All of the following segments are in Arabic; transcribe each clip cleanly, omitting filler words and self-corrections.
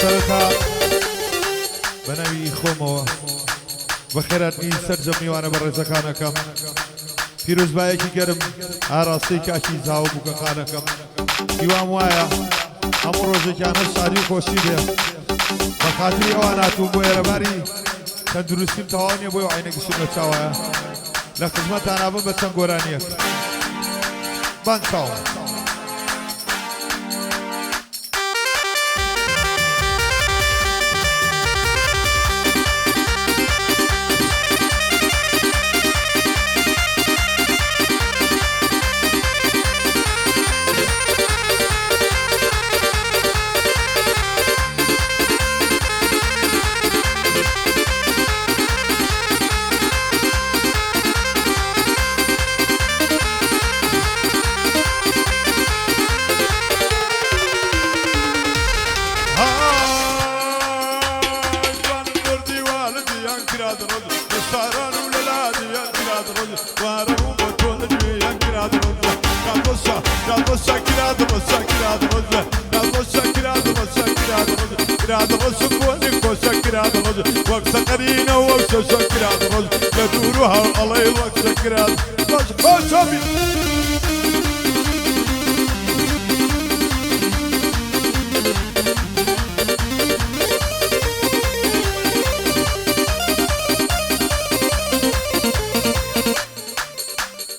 سرتا بناوي خومو بخيراتني سرجمني وانا برزكانكم فيروز بايكي كرم عراستي كاشي زاو بوكخانكم ديوام وايا امر روزي كان شادي خوشي به بخاطري اواناتو بو يرباري تندرستيم تواني بو عينك شنو تشاوايا لخدمت انا بتنغورانيك بانكاو وسكرينا وسكر هذا الرجل بدورها الله يلوك سكر هذا خوش أبي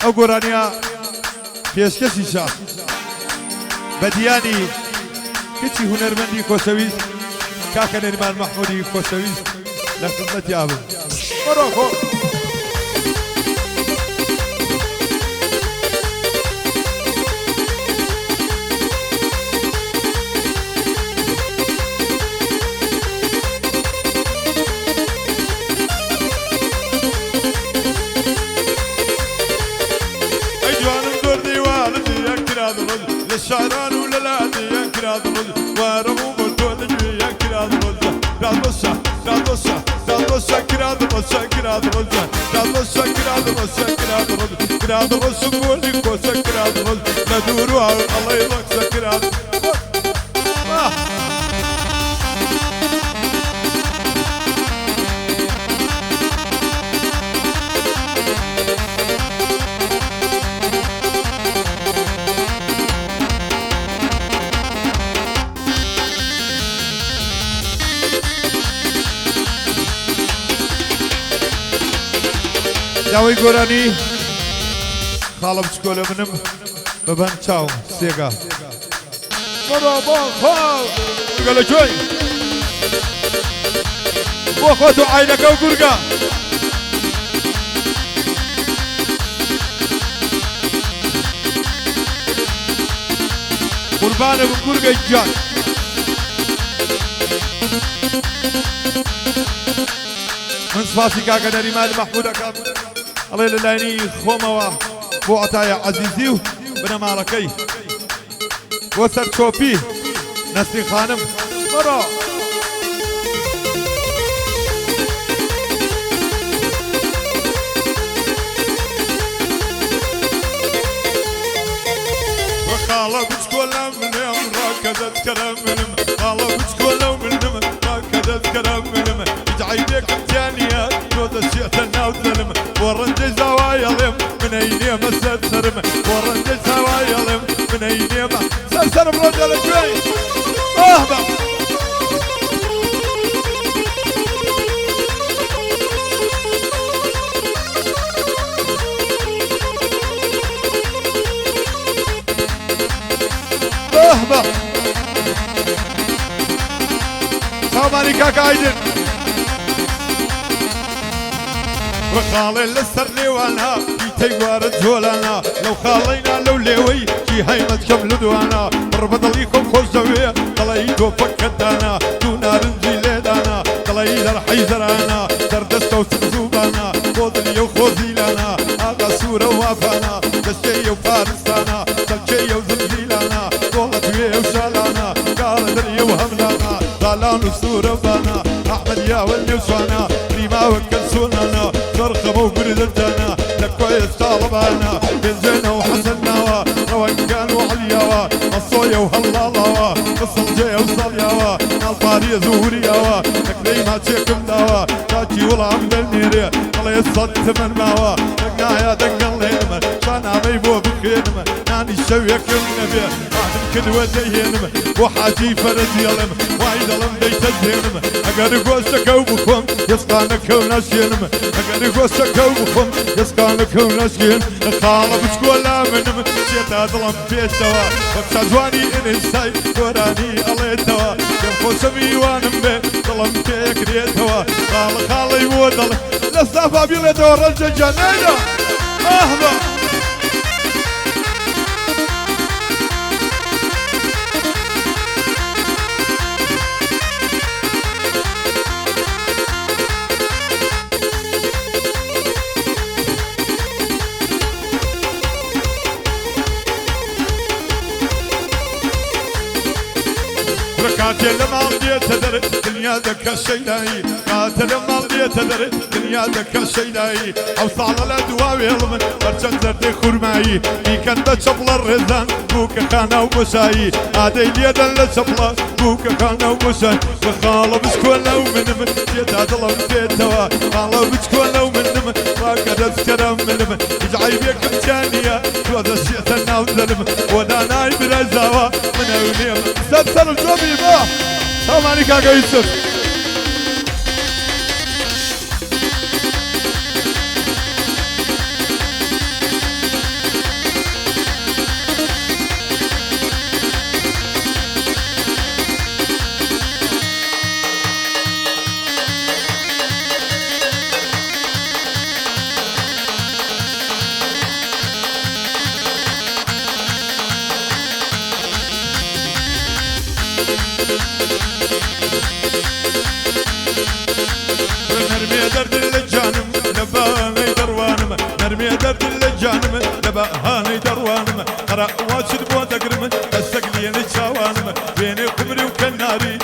أقولانيا كيس كسيشا بدياني كتي هنرمندي كوسويس كاكا نرمان محمودي كوسويس لخدمت يابن مروكو اجوان ندور ديوان ينكر هذا الرجل للشعران وللادي ينكر هذا الرجل ورموم الدولجي ينكر هذا الرجل رادوسا رادوسا رادوسا كراد بوسا كراد بوسا رادوسا كراد بوسا كراد بوسا كراد بوسا بولي بوسا كراد بوسا ندوروا الله يبارك كراد داوي قراني خالب سكولة منم ببان تشاو سيغا مرحبا خال قال شوي بوخوتو عينك وقرقا قربانة بقرقا الجان من صفاتي كاكا نريمان محمود أكام الله للاني خوموا بو عطايا عزيزيو بنا مالكي وسر شوفي نسري خانم مرا وخاله بتقول منهم ركضت كلام منهم خاله بتقول منهم ركضت كلام منهم يجعيدك الثانية جود الشيطان وظلم ورنج زوايا لم من ايني مسد سرم ورنج زوايا لم من ايني مسد سرم رجل شوي اهبا اهبا ساماني كاكا عيدن وخالي لسرني وانا بيتي وارد جولانا لو خالينا لو ليوي شي هيمت كمل دوانا مربط ليكم خوش زوية قلايدو فكدانا دونا رنجي ليدانا قلايد رحي زرانا دردست وسمزوبانا خوضني وخوزي لنا آغا سورة وافانا دشي وفارستانا دلشي وزنجيلانا دولت ويه وشالانا قال دري وهملانا غالان وسورة بانا أحمد يا ولي وسوانا ريما وكل سونانا ترخبوا برد الجانا كويس طالبانا بنزينا وحسناوا روان وعلياوا الصويا وهلالاوا الصلجيه وصلياوا الطاريه زورياوا تكلي ما تشكم داوا تاجي ولا من النيري الله يصد ثمن ماوا دقايا دق اللينما شانا ميبو بخينما ناني الشوية كلنا بيه اعدم كدوة ديهنما وحاجي فرد يلم وايد لم دي تزهنما اقر قوشك وبكم يسقانك وناشينما اقر قوشك وبكم يسقانك وناشين خالب سكولا منما شيطا ظلم بيتوا وبشازواني انساي وراني عليتوا ينفو سمي وانم بي ظلم بيك ريتوا خالي ودل لسافا بيلتوا رجا جنينا اهلا قاتل مالدي تدري دنيا ذكر شيلاي قاتل مالدي تدري دنيا ذكر شيلاي اوصل الادواء ويلمن برشن زردي خرماي كان بشبل الرزان بوك خانه ومشاي هذا اليد اللي شبله بوك خانه ومشاي وخاله بسكوله ومنم جيت ظلم بيتوا خاله بسكوله ومنم ما قد اذكر منم يجعي بك امكانيه وذا الشيء ثنا وظلم ودا ناي برزاوه من اوليم سلسل الجوبي باه السلام عليك يا يوسف نرمي درد الجانم لباني دروانم نرمي درد الجانم لباني دروانم قرأ واشد بو تقرم السقلين الشوانم بيني قمري وكناري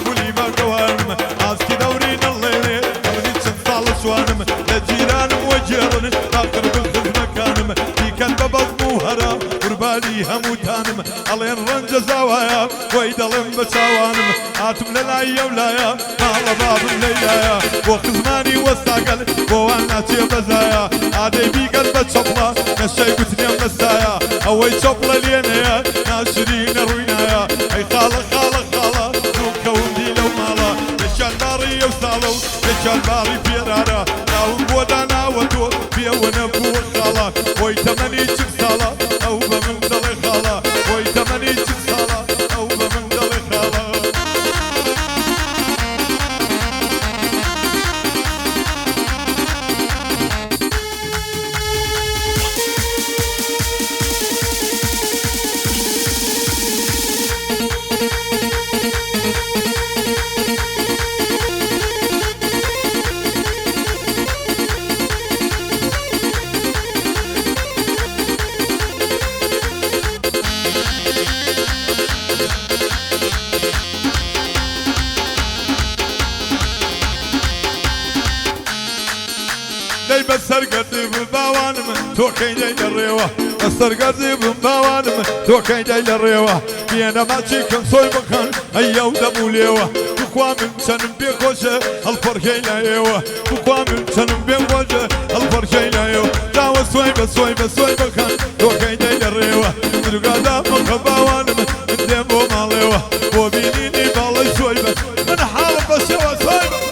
قولي ما قوانم عاسكي دورين الليلي قولي تنصال سوانم لجيرانم وجيرن باقر بالخذ مكانم في كان ببض موهرا وربالي هموتانم علين رنج زوايا ويدلم بسوانم آتم للايا ولايا على باب الليلايا وخزماني وستاقل وانا تيبزايا عادي بي قلب تشبلا نشي قتني مسايا اوي تشبلا لينايا ناشرين روينايا اي خالة نوكا وندي لو مالا لشان باري وسالو لشان باري بيرارا ناو بودانا ودو بيونا بو خالا وي تمني تكسالا او بمن دلي خالا وي تمني تكسالا او بمن دلي خالا بسرقتي بالبوانم توكي جاي الريوه بسرقتي بالبوانم توكي جاي الريوه بينا ماشي كان صوي مكان هيا ودمو ليوه بقوا من سنم بيخوشه الفرشي لايوه بقوا من سنم بيخوشه الفرشي لايوه داوى صوي مكان توكي جاي الريوه تلقى مخبوانم الدمو ماليوه وبينيني بالي شوي من حالة بشوى صوي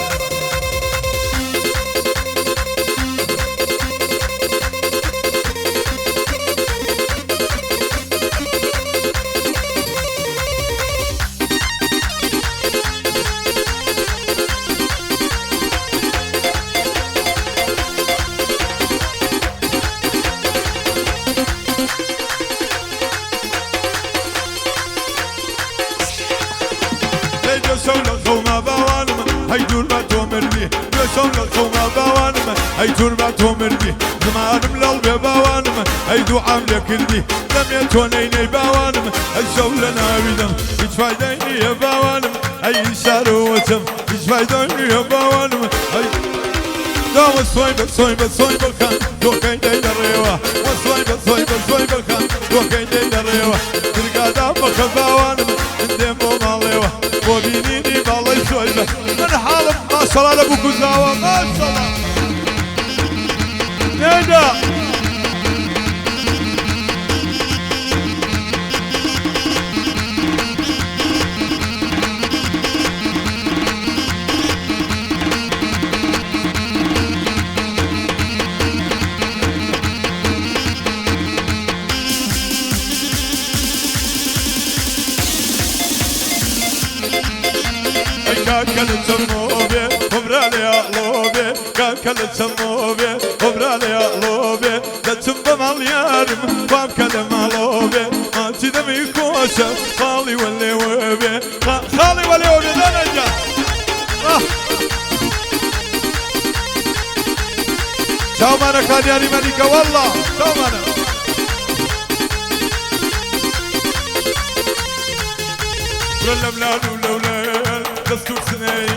هيدور ما تومر بيه يوشون للخوما باوانم هيدور ما تومر بيه زمانم للبي باوانم هيدو عاملة كردي لم يتونيني باوانم هيشولنا بيدم هيج فايديني يا باوانم هي شاروتم هيج فايديني يا باوانم هي دا وسوي بسوي بسوي بالخان دوكاي دي دريوه وسوي بسوي بسوي بالخان دوكاي دي دريوه تلقى بخزاوان عندي مو ماليوه وبينيني بالله شويبه من حالم ما شاء الله ابو كزاوه ما شاء الله نيدا كاكلت سموبي وبرالي اقلوبي كاكلت سموبي وبرالي اقلوبي لا تنبم اليارم باب كلم علوبي ما تدمي كوشة خالي ولي وبي خالي ولي وبي لا نجا شاو مانا كادياري ملكة والله شاو مانا لملانو لولان دستور سنايي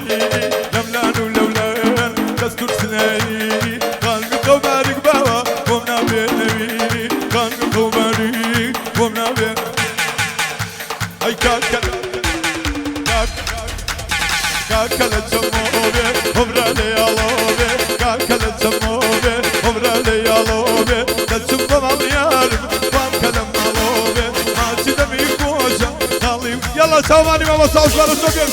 لملانو لولان دستور سنايي قلبي قوبارك بابا ومنا بينوي قلبي قوبارك ومنا بين اي كاكلت سموبي وبرالي يالوبي كاكلت سموبي وبرالي يالوبي تسمم اليارم وام كلم علوبي ما تدمي كوشة يلا سامعني ما بصوص ولا سوبيا